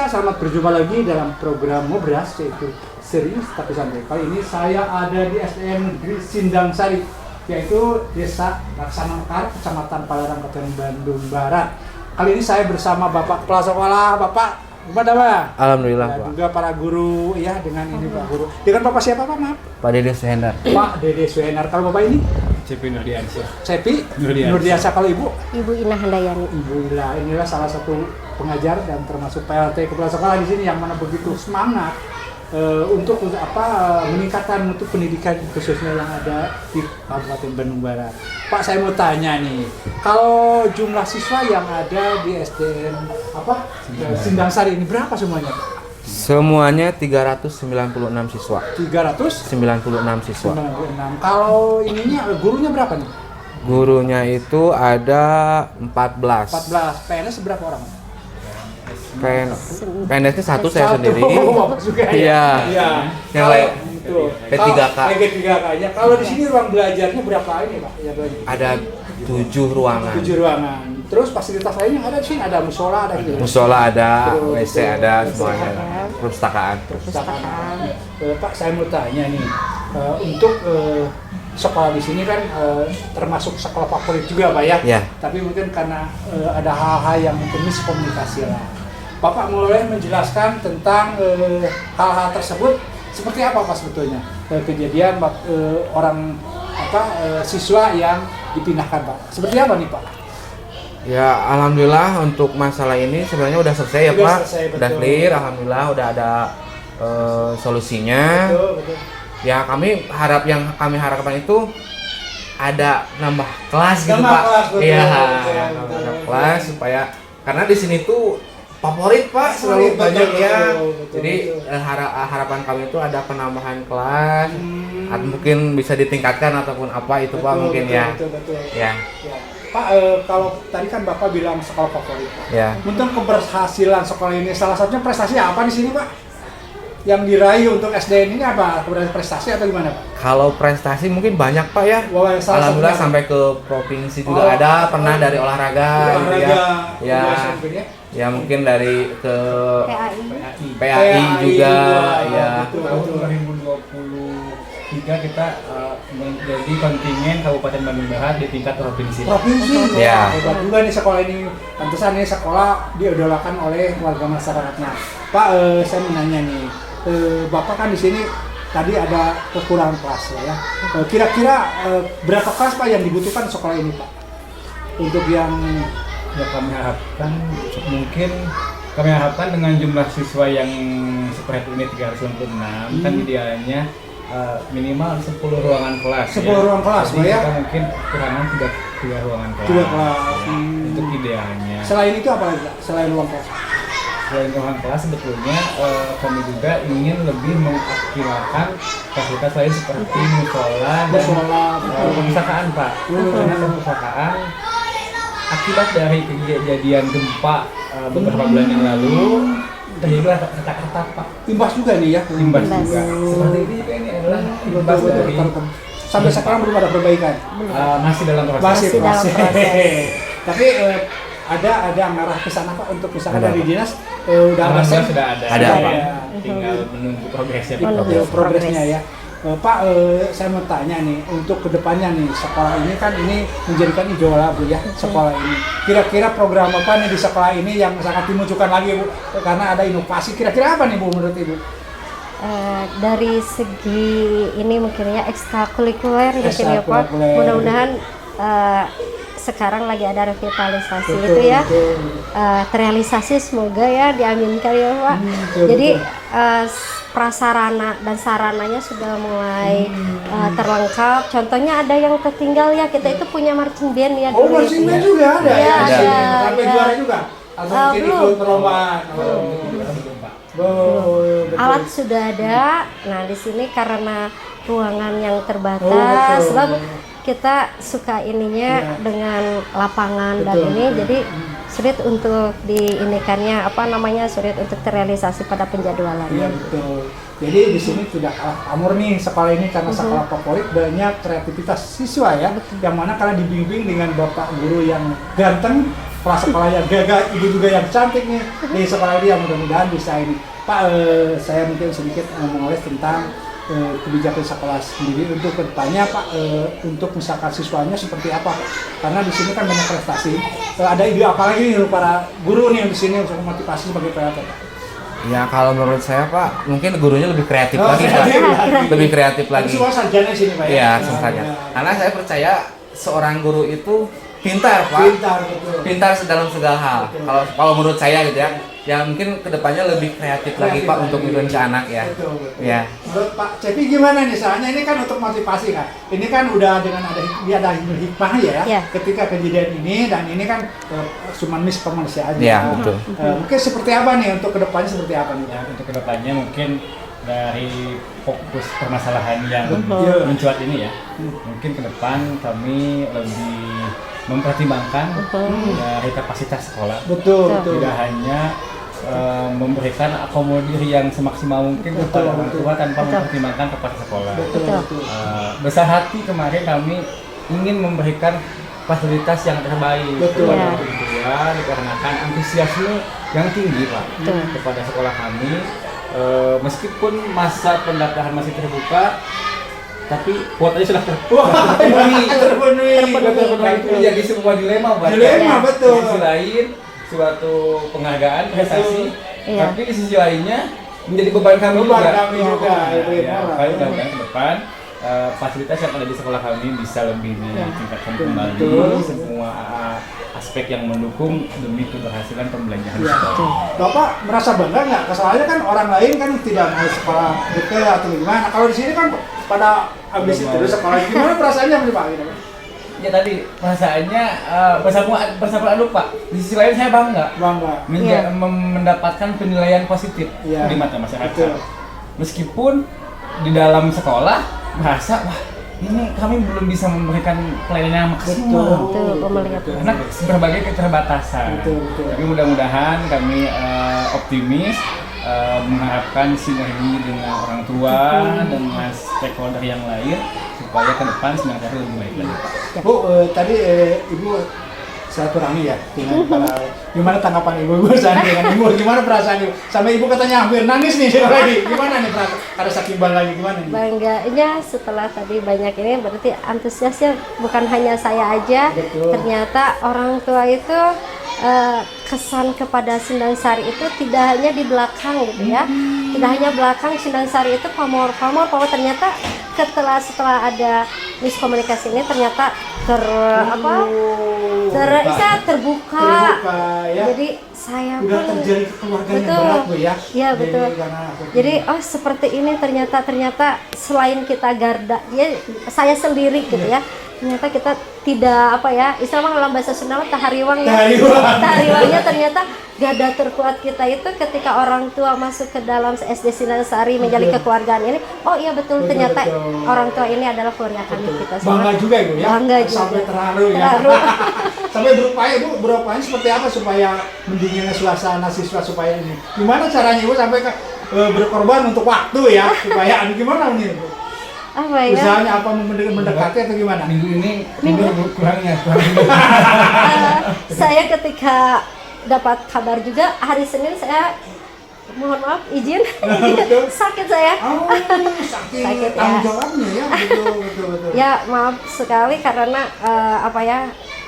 selamat berjumpa lagi dalam program Ngobras, yaitu serius tapi santai. Kali ini saya ada di SDN Negeri Sindang Sari, yaitu Desa Laksana Mekar, Kecamatan Palaran, Kabupaten Bandung Barat. Kali ini saya bersama Bapak Kepala Sekolah. Bapak, gimana Pak? Alhamdulillah, Ya, Pak. juga para guru, ya dengan ini Pak Guru. Dengan Bapak siapa Pak? Maaf. Pak Dede Suhendar. Pak Dede Suhendar. Kalau Bapak ini? Cepi Nurdiansyah. Cepi Nurdiansyah. Nurdiansyah. Kalau Ibu? Ibu Ina Handayani. Ibu Ila, inilah salah satu pengajar dan termasuk PLT Kepala Sekolah di sini yang mana begitu semangat untuk meningkatkan untuk pendidikan khususnya yang ada di Kabupaten Bandung Barat. Pak, saya mau tanya nih, kalau jumlah siswa yang ada di SDN Sindang Sari ini berapa semuanya? Semuanya 396 siswa. 396 siswa. Kalau ininya gurunya berapa nih? Gurunya itu ada 14. 14. PNS berapa orang? PNS-nya satu saya sendiri. Juga ya? Iya. Iya. Yang lain P3K. P3K nya. Kalau di sini ruang belajarnya berapa ini, Pak? Ya, ada 7 ruangan. 7 ruangan. Terus fasilitas lainnya ada di sini, ada musola, ada gitu. Musola ada, Betul, WC betul. ada, semuanya. Perpustakaan. Perpustakaan. Pak, saya mau tanya nih, untuk sekolah di sini kan termasuk sekolah favorit juga, Pak ya? Ya. Tapi mungkin karena ada hal-hal yang mungkin miskomunikasi lah. Bapak mulai menjelaskan tentang hal-hal tersebut seperti apa Pak sebetulnya kejadian orang siswa yang dipindahkan Pak. Seperti apa nih Pak? Ya, alhamdulillah untuk masalah ini sebenarnya udah selesai ya Udah Pak. selesai, betul. Udah clear, alhamdulillah udah ada solusinya. Betul. Ya, kami harapkan itu ada nambah kelas gitu Nambah Pak. kelas, betul, Iya, betul, nambah betul. kelas supaya karena di sini tuh favorit Pak, selalu Betul, banyak ya. betul, Jadi betul. harapan kami itu ada penambahan kelas, atau mungkin bisa ditingkatkan ataupun apa itu Pak mungkin ya. Betul. Ya. Ya. Pak, kalau tadi kan Bapak bilang sekolah favorit Pak. Ya. Untuk keberhasilan sekolah ini, salah satunya prestasi apa di sini Pak? Yang diraih untuk SDN ini apa? Prestasi atau gimana Pak? Kalau prestasi mungkin banyak Pak ya. Wah, salah Alhamdulillah satunya. sampai ke provinsi juga ada, pernah dari olahraga gitu ya. Ya. Ya mungkin dari ke PAI juga ya. Tahun 2023 kita menjadi kontingen Kabupaten Bandung Barat di tingkat provinsi. Provinsi. Ya. Hebat juga nih sekolah ini. Pantesan nih sekolah diidolakan oleh warga masyarakatnya. Pak, saya mau nanya nih. Bapak kan di sini tadi ada kekurangan kelas ya. Kira-kira berapa kelas Pak yang dibutuhkan sekolah ini Pak? Untuk yang Ya kami harapkan dengan jumlah siswa yang seperti ini 396 kan idealnya minimal 10 ruangan kelas. 10 ruangan kelas, Jadi ya? kita mungkin kekurangan 3 ruangan kelas. 3 kelas. Ya, untuk idealnya. selain itu apa lagi Pak? Selain ruang kelas? Selain ruangan kelas sebetulnya kami juga ingin lebih mengoptimalkan fasilitas lain seperti musola dan perpustakaan Pak. Karena perpustakaan akibat dari kejadian gempa beberapa bulan yang lalu terjadilah retak-retak Pak. Imbas juga nih ya? Imbas Imbas. juga. Seperti ini adalah imbas dari Sampai sekarang belum ada perbaikan? masih dalam proses. Masih dalam proses. Tapi ada arah ke sana Pak untuk misalkan Ada, dari Pak. dinas udah Alhamdulillah ada sudah ada. Ada, Pak. Tinggal menunggu progresnya. progresnya ya. Pak, saya mau tanya nih, untuk kedepannya nih, sekolah ini kan ini menjadikan idola Bu ya, sekolah ini. Kira-kira program apa nih di sekolah ini yang sangat dimunculkan lagi Bu? Karena ada inovasi, kira-kira apa nih Bu menurut Ibu? Dari segi ini mungkin ya ekstrakurikuler mungkin ya Pak. Ekstrakurikuler. Mudah-mudahan sekarang lagi ada revitalisasi Betul, itu ya. betul. Terrealisasi semoga ya diaminkan ya Pak. Betul, Jadi betul. prasarana dan sarananya sudah mulai terlengkap. Contohnya ada yang tertinggal ya, kita itu punya marching band ya Oh, dulu marching itu band ya. juga ada Iya, ya? ada, Sampai ya. juara juga? Atau mungkin belum. ikut perlombaan? Betul. Alat sudah ada. Nah, di sini karena ruangan yang terbatas, Oh, betul. sebab kita suka ininya dengan lapangan dan Betul, ini betul. jadi sulit untuk diinikannya sulit untuk terrealisasi pada penjadwalan. Iya betul. Jadi di sini tidak kalah pamor nih sekolah ini karena sekolah favorit, banyak kreativitas siswa ya, yang mana karena dibimbing dengan bapak guru yang ganteng, kepala sekolah yang gagah, ibu juga yang cantik nih di sekolah ini, yang mudah-mudahan bisa ini. Pak, saya mungkin sedikit mengoles tentang kebijakan sekolah sendiri untuk kedepannya, Pak, untuk misalkan siswanya seperti apa, Pak? Karena di sini kan banyak prestasi. Ada ide apa lagi nih para guru nih di sini untuk memotivasi sebagai PLT, Pak? Ya kalau menurut saya Pak, mungkin gurunya lebih kreatif lagi Pak. Lebih kreatif lagi. Semua sarjana sini Pak ya? Iya, semua saja. Karena saya percaya seorang guru itu pintar Pak. Pintar, betul. Pintar dalam segala hal. Kalau menurut saya gitu ya. Ya mungkin kedepannya lebih kreatif lagi Pak untuk Indonesia anak ya. Betul. Ya. Menurut Pak Cepi gimana nih? Soalnya ini kan untuk motivasi kan. Ini kan udah dengan ada hikmah ya. Ketika kejadian ini, dan ini kan cuma kemanusiaan aja. Iya, betul. Mungkin seperti apa nih untuk kedepannya, seperti apa nih? Ya, untuk kedepannya mungkin dari fokus permasalahan yang mencuat ini ya, mungkin ke depan kami lebih mempertimbangkan dari kapasitas sekolah. Betul. Tidak hanya memberikan akomodir yang semaksimal mungkin kepada orang tua tanpa mempertimbangkan kapasitas sekolah. Besar hati kemarin kami ingin memberikan fasilitas yang terbaik kepada orang tua dikarenakan antusiasme yang tinggi Pak kepada sekolah kami. Meskipun masa pendaftaran masih terbuka, tapi kuotanya sudah terpenuhi. Nah, itu jadi sebuah dilema Pak. Betul. Di sisi lain suatu penghargaan prestasi, tapi di sisi lainnya menjadi beban kami juga. Mudah-mudahan ke depan fasilitas yang ada di sekolah kami bisa lebih ditingkatkan kembali, semua aspek yang mendukung demi keberhasilan pembelajaran sekolah. Bapak merasa bangga nggak? Soalnya kan orang lain kan tidak mau sekolah detail atau gimana. Kalau di sini kan pada ambisi terus sekolah, gimana perasaannya Pak? Ya tadi perasaannya bersama Pak. Di sisi lain saya bangga mendapatkan penilaian positif di mata masyarakat. Meskipun di dalam sekolah merasa wah ini kami belum bisa memberikan pelayanan yang maksimal. Karena berbagai keterbatasan. Tapi mudah-mudahan kami optimis mengharapkan sinergi dengan orang tua, dengan stakeholder yang lain supaya ke depan semangat lebih baik lagi. Bu, tadi Ibu silaturahmi ya dengan para, gimana tanggapan Ibu saat dengan Ibu, gimana perasaan Ibu? Sampai Ibu katanya hampir nangis nih lagi. Gimana nih perasaan? Ada saking bangganya gimana nih? Bangganya setelah tadi banyak ini berarti antusiasnya bukan hanya saya aja. Ternyata orang tua itu kesan kepada Sindang Sari itu tidak hanya di belakang gitu ya. Tidak hanya belakang, Sindang Sari itu pamor ternyata setelah ada miskomunikasi ini ternyata terbuka ya. Jadi saya udah pun terjadi keluarga yang berat Bu ya. Iya betul. Jadi seperti ini ternyata selain kita garda ya, saya sendiri gitu ya. Ternyata kita tidak istilah dalam bahasa Sunda tahariwang ya. Tahariwangnya ternyata garda terkuat kita itu ketika orang tua masuk ke dalam SD Sindang Sari menjalin kekeluargaan ini. Oh iya betul, ternyata orang tua ini adalah keluarga kami kita semua. Bangga juga Ibu ya. Bangga juga. Sampai terharu ya. Sampai berupaya seperti apa supaya mendinginnya suasana siswa supaya ini. Gimana caranya Ibu sampai berkorban untuk waktu ya supaya gimana nih Bu? Usahanya apa mendekati atau gimana? Minggu ini kurangnya. Saya ketika dapat kabar juga hari Senin saya mohon maaf izin sakit saya. Sakit tanggung jawabnya ya. Betul. Ya maaf sekali karena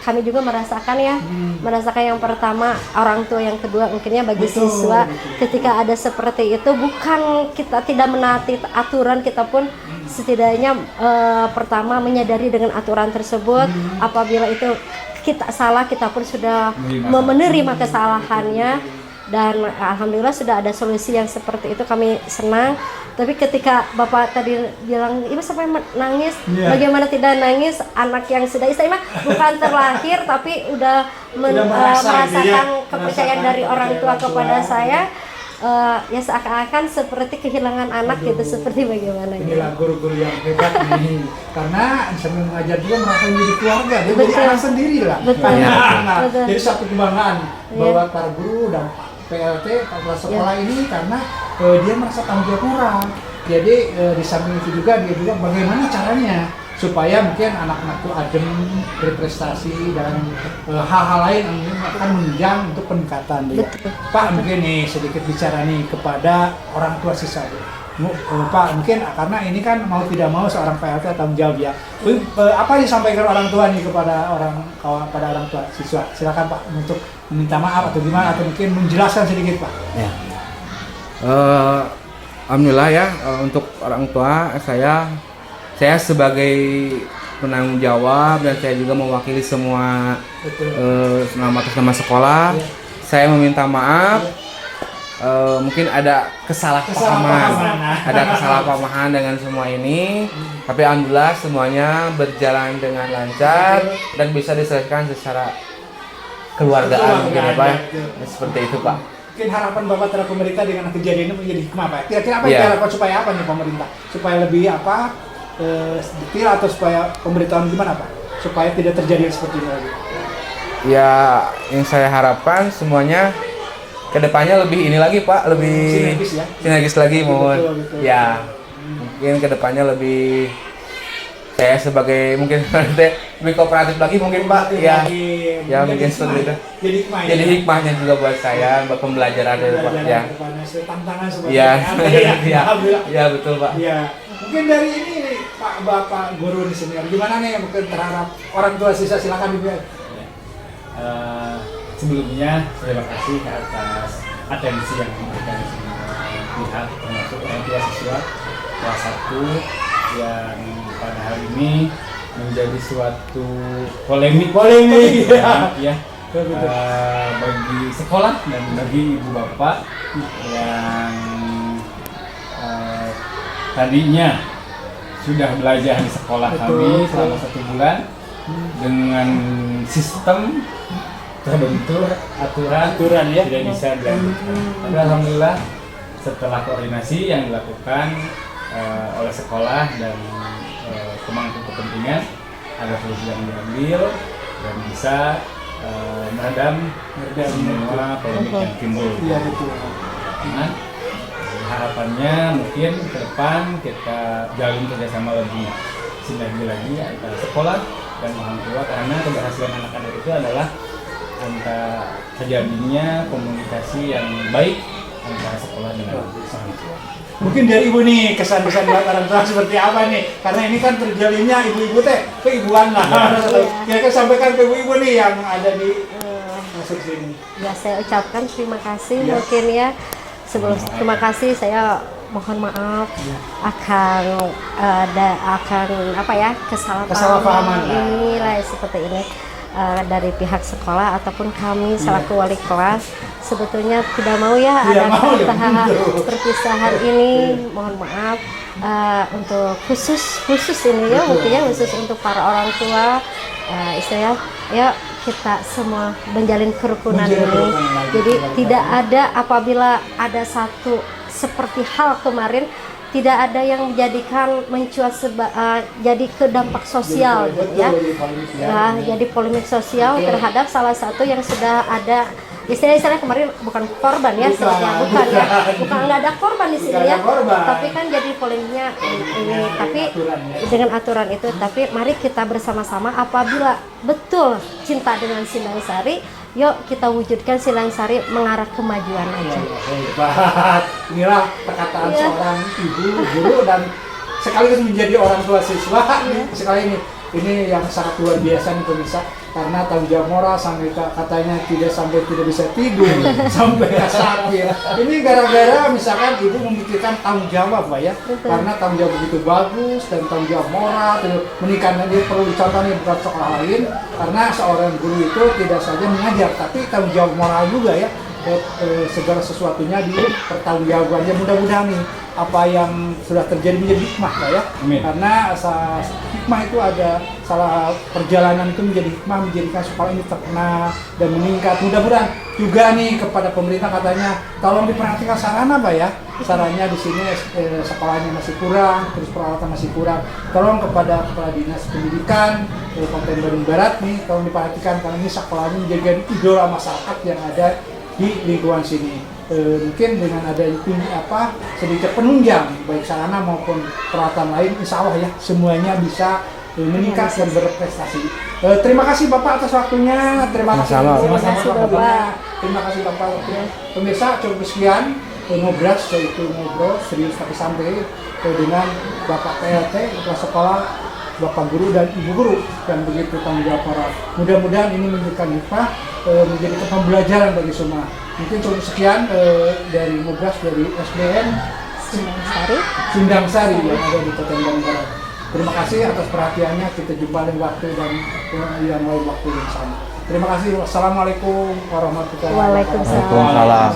kami juga merasakan yang pertama orang tua, yang kedua mungkinnya bagi siswa ketika ada seperti itu bukan kita tidak menaati aturan, kita pun setidaknya pertama menyadari dengan aturan tersebut. Apabila itu kita salah, kita pun sudah menerima kesalahannya, dan alhamdulillah sudah ada solusi yang seperti itu, kami senang. Tapi ketika Bapak tadi bilang Ibu sampai nangis, bagaimana tidak nangis, anak yang sudah istilahnya bukan terlahir tapi udah merasakan kepercayaan dari orang tua kepada saya. Ya seakan-akan seperti kehilangan anak gitu, seperti bagaimana gitu. Inilah guru-guru yang hebat nih, karena sambil mengajar juga merasa menjadi keluarga, dia jadi anak sendiri lah. Jadi satu kebanggaan bahwa para guru dan PLT kepala sekolah ini karena dia merasa tanggung jawab orang. Jadi di samping itu juga dia juga bagaimana caranya supaya mungkin anak-anak itu adem, berprestasi dan hal-hal lain yang akan menunjang untuk peningkatan. Ya. Pak, mungkin nih sedikit bicara nih kepada orang tua siswa. Pak, mungkin karena ini kan mau tidak mau seorang PLT tanggung jawab ya. Apa yang disampaikan orang tua nih kepada orang tua siswa? Silakan Pak untuk meminta maaf atau gimana atau mungkin menjelaskan sedikit Pak. Ya. Alhamdulillah ya, untuk orang tua saya sebagai penanggung jawab dan saya juga mewakili semua atas nama sekolah. Ya. Saya meminta maaf. Mungkin ada kesalahpahaman dengan semua ini, tapi alhamdulillah semuanya berjalan dengan lancar dan bisa diselesaikan secara keluargaan mungkin Pak. Seperti itu Pak. Mungkin harapan Bapak terhadap pemerintah dengan kejadian ini menjadi hikmah Pak. Kira-kira apa yang diharapkan supaya apa nih pemerintah? Supaya lebih detail atau supaya pemberitahuan gimana Pak? Supaya tidak terjadi seperti ini lagi. Ya, yang saya harapkan semuanya kedepannya lebih ini lagi Pak, lebih sinergis lagi mohon. Betul. Ya, mungkin kedepannya lebih saya sebagai mungkin lebih kooperatif lagi mungkin Pak. Ya, ya mungkin seperti itu. Jadi hikmahnya juga buat saya, buat pembelajaran dari Pak. Ya. Tantangan seperti ya betul Pak. Ya, mungkin dari ini Pak Bapak guru di sini, gimana nih mungkin terhadap orang tua siswa, silakan Ibu. Sebelumnya terima kasih atas atensi yang diberikan semua pihak termasuk orang tua siswa kelas 1 yang pada hari ini menjadi suatu polemik ya bagi sekolah dan bagi ibu bapak yang tadinya sudah belajar di sekolah kami selama 1 bulan dengan sistem terbentur aturan ya tidak bisa dilanjutkan. Tapi alhamdulillah setelah koordinasi yang dilakukan oleh sekolah dan pemangku kepentingan ada solusi yang diambil dan bisa meredam semua polemik yang timbul. Iya betul. Nah, harapannya mungkin ke depan kita jalin kerjasama lebih sinergi lagi antara sekolah dan orang tua, karena keberhasilan anak-anak itu adalah antara terjadinya komunikasi yang baik antara sekolah dengan orang tua. Mungkin dari Ibu nih kesan-kesan buat orang tua seperti apa nih? Karena ini kan terjalinnya ibu-ibu keibuan lah. Kira-kira sampaikan ke ibu-ibu nih yang ada di masuk sini. Ya, saya ucapkan terima kasih mungkin ya. Sebelum terima kasih saya mohon maaf akan apa ya kesalahpahaman ini lah seperti ini. Dari pihak sekolah ataupun kami selaku wali kelas sebetulnya tidak mau ya ada perpisahan ini, mohon maaf untuk khusus ini ya mungkin ya khusus untuk para orang tua istilahnya ya kita semua menjalin kerukunan ini. Jadi tidak ada apabila ada satu seperti hal kemarin tidak ada yang menjadikan mencuat jadi ke dampak sosial gitu ya. Jadi polemik sosial terhadap salah satu yang sudah ada istilah kemarin bukan korban ya, bukan nggak ada korban di sini ya, tapi kan jadi polemiknya ini, tapi dengan aturan itu. Tapi mari kita bersama-sama apabila betul cinta dengan Sindang Sari, yuk kita wujudkan Sindang Sari mengarah kemajuan aja. Hebat. Inilah perkataan seorang ibu, guru dan sekaligus menjadi orang tua siswa. Sekali ini yang sangat luar biasa nih pemirsa, karena tanggung jawab moral sampai katanya tidak bisa tidur sampai sakit. Ini gara-gara misalkan ibu memikirkan tanggung jawab Pak ya. Betul. Karena tanggung jawab begitu bagus dan tanggung jawab moral menikahnya dia perlu dicontoh nih bukan sekolah lain, karena seorang guru itu tidak saja mengajar tapi tanggung jawab moral juga ya. Segala sesuatunya dipertanggungjawabannya. Mudah-mudahan nih apa yang sudah terjadi menjadi hikmah Pak ya. Amin. Karena hikmah itu ada salah perjalanan itu menjadi hikmah, menjadikan sekolah ini terkenal dan meningkat. Mudah-mudahan juga nih kepada pemerintah katanya tolong diperhatikan sarana Pak ya. Sarannya di sini sekolahnya masih kurang, terus peralatan masih kurang. Tolong kepada kepala dinas pendidikan Kabupaten Bandung Barat nih tolong diperhatikan, karena ini sekolahnya menjadi idola masyarakat yang ada di lingkungan sini. Mungkin dengan ada sedikit penunjang baik sarana maupun peralatan lain, insya Allah ya semuanya bisa meningkat dan berprestasi. Terima kasih Bapak atas waktunya. Terima kasih. Sama-sama. Terima kasih, Bapak. Terima kasih Bapak. Pemirsa, cukup sekian ngobras, yaitu ngobrol serius tapi santai dengan Bapak PLT, Kepala Sekolah, Bapak Guru dan Ibu Guru yang begitu tanggung jawab para. Mudah-mudahan ini menjadikan hikmah, menjadi pembelajaran bagi semua. Mungkin cukup sekian dari ngobras dari SDN Sindang Sari yang ada di Kota Bandung Barat. Terima kasih atas perhatiannya. Kita jumpa lain waktu dan yang lain waktu yang sama. Terima kasih. Wassalamualaikum warahmatullahi wabarakatuh. Waalaikumsalam. Waalaikumsalam.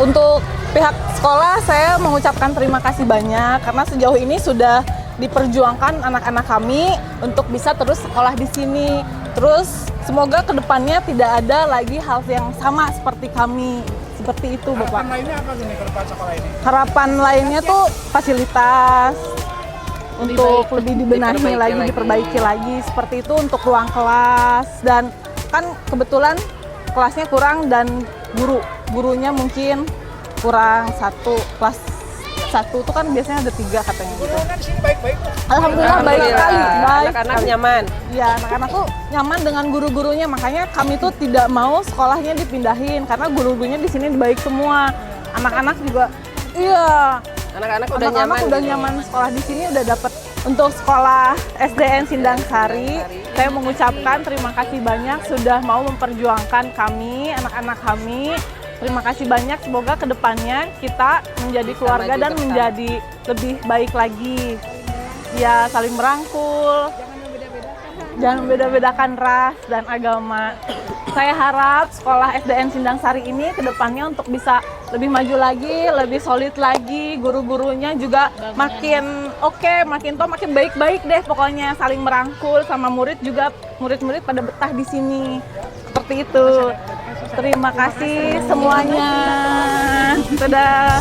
Untuk pihak sekolah saya mengucapkan terima kasih banyak karena sejauh ini sudah diperjuangkan anak-anak kami untuk bisa terus sekolah di sini. Terus semoga kedepannya tidak ada lagi hal yang sama seperti kami. Seperti itu Bapak. Harapan lainnya apa nih ke depan sekolah ini? Harapan lainnya tuh fasilitas untuk lebih dibenahi lagi, diperbaiki lagi. Seperti itu untuk ruang kelas dan kan kebetulan kelasnya kurang dan gurunya mungkin kurang satu, kelas 1 tuh kan biasanya ada 3 katanya gitu. Guru kan di sini baik-baik. Alhamdulillah baik sekali, baik. Anak-anak nyaman. Ya, anak-anak tuh nyaman dengan guru-gurunya, makanya kami tuh tidak mau sekolahnya dipindahin karena guru-gurunya di sini baik semua. Anak-anak juga, iya. Anak-anak udah Anak-anak nyaman. udah gitu. nyaman sekolah di sini, udah dapat. Untuk sekolah SDN Sindang Sari, saya mengucapkan terima kasih banyak sudah mau memperjuangkan kami, anak-anak kami. Terima kasih banyak, semoga kedepannya kita menjadi keluarga dan menjadi lebih baik lagi. Ya, saling merangkul, jangan beda-bedakan ras dan agama. Saya harap sekolah SDN Sindang Sari ini kedepannya untuk bisa lebih maju lagi, lebih solid lagi, guru-gurunya juga makin oke, makin baik-baik deh pokoknya, saling merangkul sama murid juga, murid-murid pada betah di sini. Seperti itu. Terima kasih semuanya. Dadah.